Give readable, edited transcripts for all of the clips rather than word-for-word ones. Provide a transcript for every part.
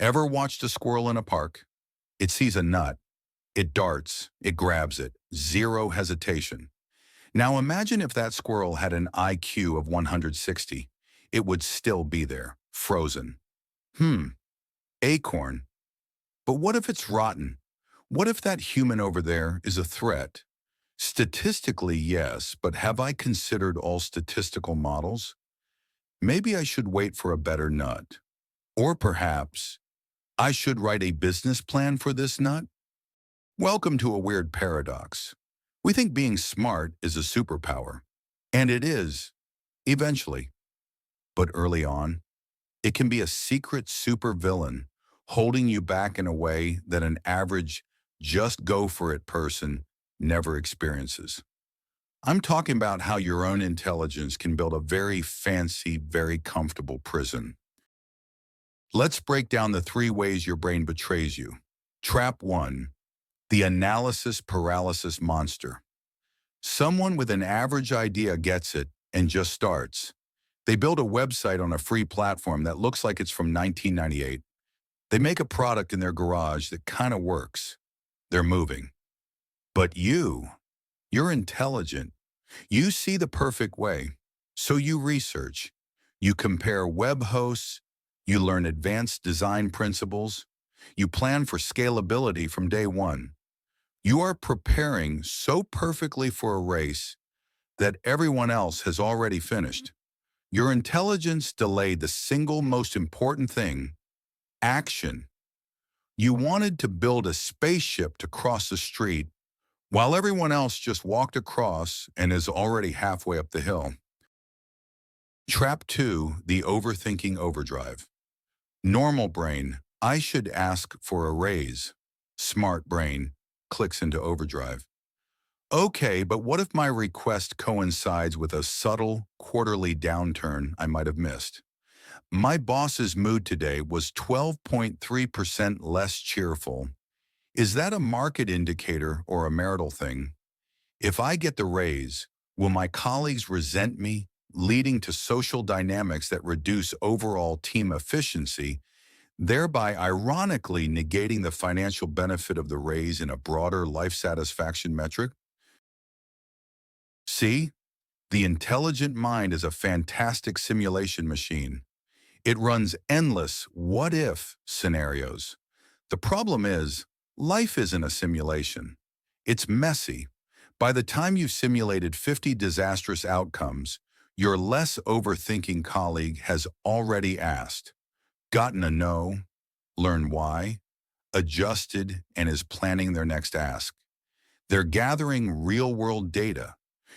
Ever watched a squirrel in a park? It sees a nut, it darts, it grabs it, zero hesitation. Now imagine if that squirrel had an IQ of 160. It would still be there, frozen. Hmm, acorn. But what if it's rotten? What if that human over there is a threat? Statistically, yes, but have I considered all statistical models? Maybe I should wait for a better nut. Or perhaps I should write a business plan for this nut? Welcome to a weird paradox. We think being smart is a superpower. And it is, eventually. But early on, it can be a secret supervillain holding you back in a way that an average just go for it person never experiences. I'm talking about how your own intelligence can build a very fancy, very comfortable prison. Let's break down the three ways your brain betrays you. Trap 1. The analysis paralysis monster. Someone with an average idea gets it and just starts. They build a website on a free platform that looks like it's from 1998. They make a product in their garage that kind of works. They're moving. But you're intelligent. You see the perfect way. So you research. You compare web hosts. You learn advanced design principles. You plan for scalability from day one. You are preparing so perfectly for a race that everyone else has already finished. Your intelligence delayed the single most important thing, action. You wanted to build a spaceship to cross the street while everyone else just walked across and is already halfway up the hill. Trap 2, the overthinking overdrive. Normal brain, I should ask for a raise. Smart brain clicks into overdrive. Okay, but what if my request coincides with a subtle quarterly downturn I might have missed? My boss's mood today was 12.3% less cheerful. Is that a market indicator or a marital thing? If I get the raise, will my colleagues resent me, leading to social dynamics that reduce overall team efficiency, thereby ironically negating the financial benefit of the raise in a broader life satisfaction metric? See, the intelligent mind is a fantastic simulation machine. It runs endless what-if scenarios. The problem is, life isn't a simulation. It's messy. By the time you've simulated 50 disastrous outcomes, your less overthinking colleague has already asked, gotten a no, learned why, adjusted, and is planning their next ask. They're gathering real-world data.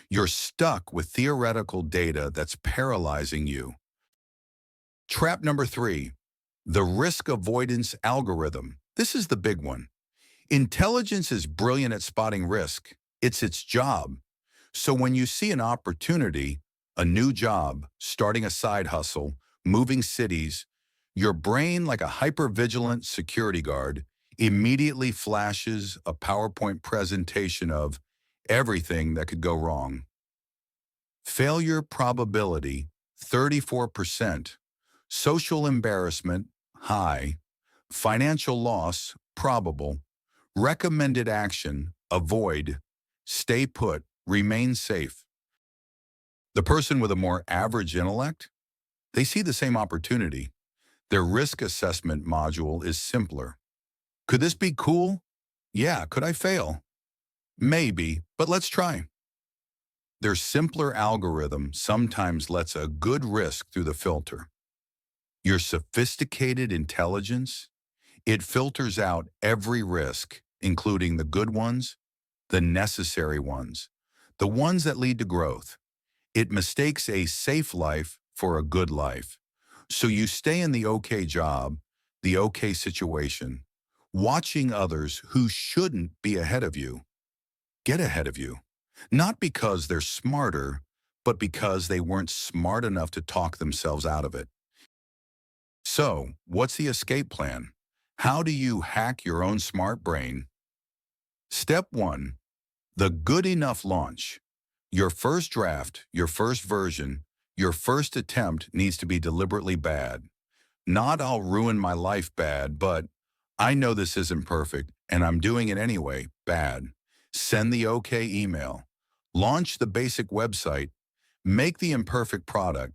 You're stuck with theoretical data that's paralyzing you. Trap number 3, the risk avoidance algorithm. This is the big one. Intelligence is brilliant at spotting risk. It's its job. So when you see an opportunity, a new job, starting a side hustle, moving cities, your brain, like a hypervigilant security guard, immediately flashes a PowerPoint presentation of everything that could go wrong. Failure probability, 34%. Social embarrassment, high. Financial loss, probable. Recommended action, avoid. Stay put, remain safe. The person with a more average intellect, they see the same opportunity. Their risk assessment module is simpler. Could this be cool? Yeah, could I fail? Maybe, but let's try. Their simpler algorithm sometimes lets a good risk through the filter. Your sophisticated intelligence, it filters out every risk, including the good ones, the necessary ones, the ones that lead to growth. It mistakes a safe life for a good life. So you stay in the okay job, the okay situation, watching others who shouldn't be ahead of you get ahead of you. Not because they're smarter, but because they weren't smart enough to talk themselves out of it. So, what's the escape plan? How do you hack your own smart brain? Step 1, the good enough launch. Your first draft, your first version, your first attempt needs to be deliberately bad. Not I'll ruin my life bad, but I know this isn't perfect and I'm doing it anyway bad. Send the okay email. Launch the basic website. Make the imperfect product.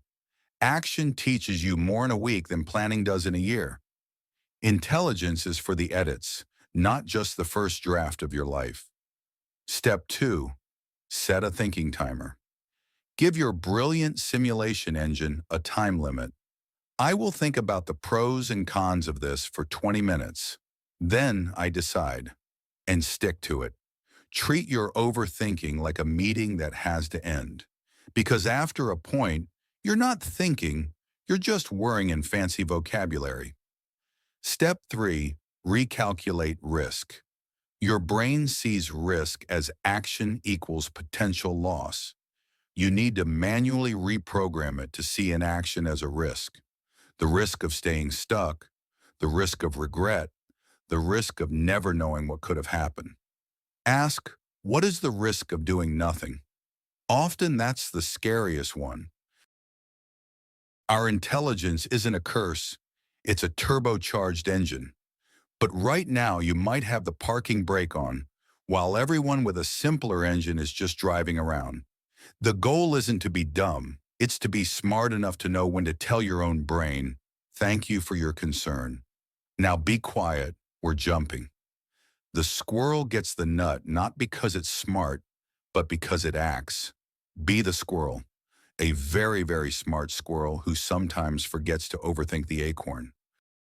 Action teaches you more in a week than planning does in a year. Intelligence is for the edits, not just the first draft of your life. Step 2. Set a thinking timer. Give your brilliant simulation engine a time limit. I will think about the pros and cons of this for 20 minutes. Then I decide, and stick to it. Treat your overthinking like a meeting that has to end. Because after a point, you're not thinking, you're just worrying in fancy vocabulary. Step 3. Recalculate risk. Your brain sees risk as action equals potential loss. You need to manually reprogram it to see inaction as a risk. The risk of staying stuck, the risk of regret, the risk of never knowing what could have happened. Ask, what is the risk of doing nothing? Often that's the scariest one. Our intelligence isn't a curse, it's a turbocharged engine. But right now you might have the parking brake on, while everyone with a simpler engine is just driving around. The goal isn't to be dumb, it's to be smart enough to know when to tell your own brain, thank you for your concern. Now be quiet, we're jumping. The squirrel gets the nut not because it's smart, but because it acts. Be the squirrel, a very, very smart squirrel who sometimes forgets to overthink the acorn.